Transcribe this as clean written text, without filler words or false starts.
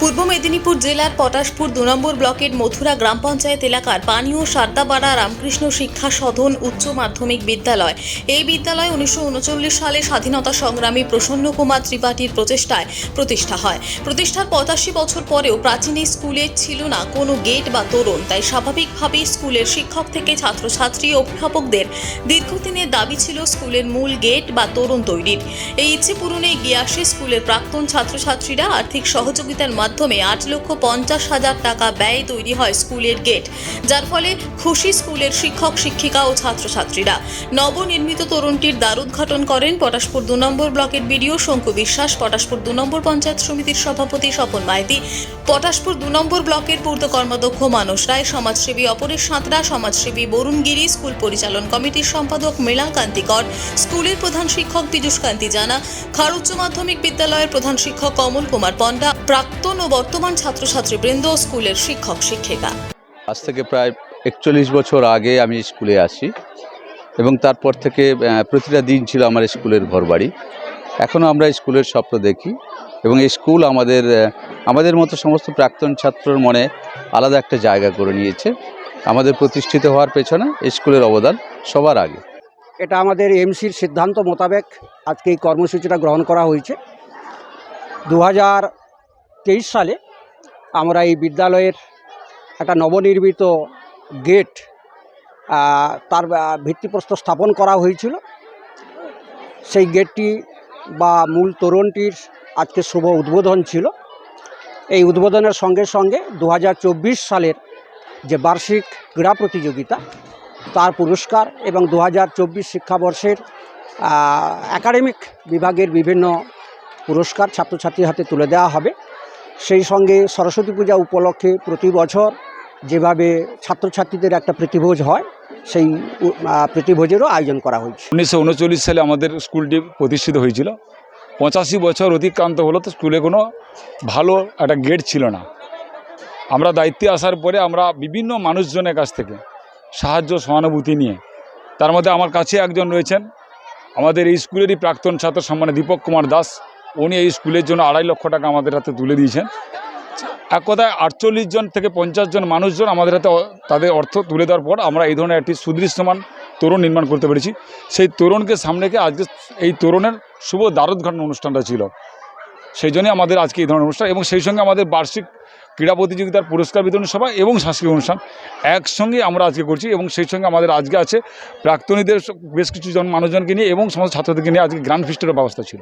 পূর্ব মেদিনীপুর জেলার পটাশপুর ২ নম্বর ব্লকের মথুরা গ্রাম পঞ্চায়েত এলাকার পানীয় সারদাপাড়া রামকৃষ্ণ শিক্ষা সদন উচ্চ মাধ্যমিক বিদ্যালয়। এই বিদ্যালয় ১৯৩৯ সালে স্বাধীনতা সংগ্রামী প্রসন্ন কুমার ত্রিপাঠীর প্রচেষ্টায় প্রতিষ্ঠা হয়। প্রতিষ্ঠার ৮৫ বছর পরেও প্রাচীন এই স্কুলে ছিল না কোনো গেট বা তোরণ। তাই স্বাভাবিকভাবেই স্কুলের শিক্ষক থেকে ছাত্রছাত্রী ও অভিভাবকদের দীর্ঘদিনের দাবি ছিল স্কুলের মূল গেট বা তোরণ তৈরির। এই ইচ্ছে পূরণে এগিয়ে আসে স্কুলের প্রাক্তন ছাত্রছাত্রীরা। আর্থিক সহযোগিতার মাধ্যমে ৮,৫০,০০০ টাকা ব্যয়ে তৈরি হয় স্কুলের গেট, যার ফলে খুশি স্কুলের শিক্ষক শিক্ষিকা ও ছাত্রছাত্রীরা। নবনির্মিত তোরণটির দ্বারোদ্ঘাটন করেন পটাশপুর ২ নম্বর ব্লকের বিডিও শঙ্কু বিশ্বাস, পটাশপুর ২ নম্বর পঞ্চায়েত সমিতির সভাপতি স্বপন মাইতি, পটাশপুর ২ নম্বর ব্লকের পূর্ত কর্মাধ্যক্ষ মানস রায়, সমাজসেবী অপরেশ সাঁতরা, সমাজসেবী বরুণ গিরি, স্কুল পরিচালন কমিটির সম্পাদক মৃণাল কান্তি কর, স্কুলের প্রধান শিক্ষক পীযূষ কান্তি জানা, খাড় উচ্চ মাধ্যমিক বিদ্যালয়ের প্রধান শিক্ষক কমল কুমার পণ্ডা, প্রাক্তন ও বর্তমান ছাত্রছাত্রীবৃন্দ, স্কুলের শিক্ষক শিক্ষিকা। আজ থেকে প্রায় ৪১ বছর আগে আমি স্কুলে আসি এবং তারপর থেকে প্রতিটা দিন ছিল আমার স্কুলের ঘরবাড়ি। এখনও আমরা স্কুলের স্বপ্ন দেখি এবং এই স্কুল আমাদের মতো সমস্ত প্রাক্তন ছাত্রর মনে আলাদা একটা জায়গা করে নিয়েছে। আমাদের প্রতিষ্ঠিত হওয়ার পেছনে স্কুলের অবদান সবার আগে। এটা আমাদের এমসির সিদ্ধান্ত মোতাবেক আজকে এই কর্মসূচিটা গ্রহণ করা হয়েছে। ২০২৩ সালে আমরা এই বিদ্যালয়ের একটা নবনির্মিত গেট তার ভিত্তিপ্রস্তর স্থাপন করা হয়েছিল। সেই গেটটি বা মূল তোরণটির আজকে শুভ উদ্বোধন ছিল। এই উদ্বোধনের সঙ্গে সঙ্গে ২০২৪ সালের যে বার্ষিক ক্রীড়া প্রতিযোগিতা তার পুরস্কার এবং ২০২৪ শিক্ষাবর্ষের একাডেমিক বিভাগের বিভিন্ন পুরস্কার ছাত্রছাত্রীর হাতে তুলে দেওয়া হবে। সেই সঙ্গে সরস্বতী পূজা উপলক্ষে প্রতি বছর যেভাবে ছাত্রছাত্রীদের একটা প্রীতিভোজ হয়, সেই প্রীতিভোজেরও আয়োজন করা হয়েছে। ১৯৩৯ সালে আমাদের স্কুলটি প্রতিষ্ঠিত হয়েছিল। ৮৫ বছর অতিক্রান্ত হলো, তো স্কুলে কোনো ভালো একটা গেট ছিল না। আমরা দায়িত্বে আসার পরে আমরা বিভিন্ন মানুষজনের কাছ থেকে সাহায্য সহানুভূতি নিয়ে, তার মধ্যে আমার কাছে একজন রয়েছেন আমাদের এই স্কুলেরই প্রাক্তন ছাত্র সম্মানে দীপক কুমার দাস। উনি এই স্কুলের জন্য ২.৫ লক্ষ টাকা আমাদের হাতে তুলে দিয়েছেন। এক কথায় ৪৮ জন থেকে ৫০ জন মানুষজন আমাদের হাতে তাদের অর্থ তুলে দেওয়ার পর আমরা এই ধরনের একটি সুদৃশ্যমান তোরণ নির্মাণ করতে পেরেছি। সেই তোরণকে সামনে রেখে আজকে এই তোরণের শুভ দ্বারোদ্ঘাটন অনুষ্ঠানটা ছিল। সেই জন্যই আমাদের আজকে এই ধরনের অনুষ্ঠান এবং সেই সঙ্গে আমাদের বার্ষিক ক্রীড়া প্রতিযোগিতার পুরস্কার বিতরণ সভা এবং সাংস্কৃতিক অনুষ্ঠান একসঙ্গে আমরা আজকে করছি। এবং সেই সঙ্গে আমাদের আজকে আছে প্রাক্তনীদের বেশ কিছু মানুষজনকে নিয়ে এবং সমস্ত ছাত্রদেরকে নিয়ে আজকে গ্র্যান্ড ফিস্টেরও ব্যবস্থা ছিল।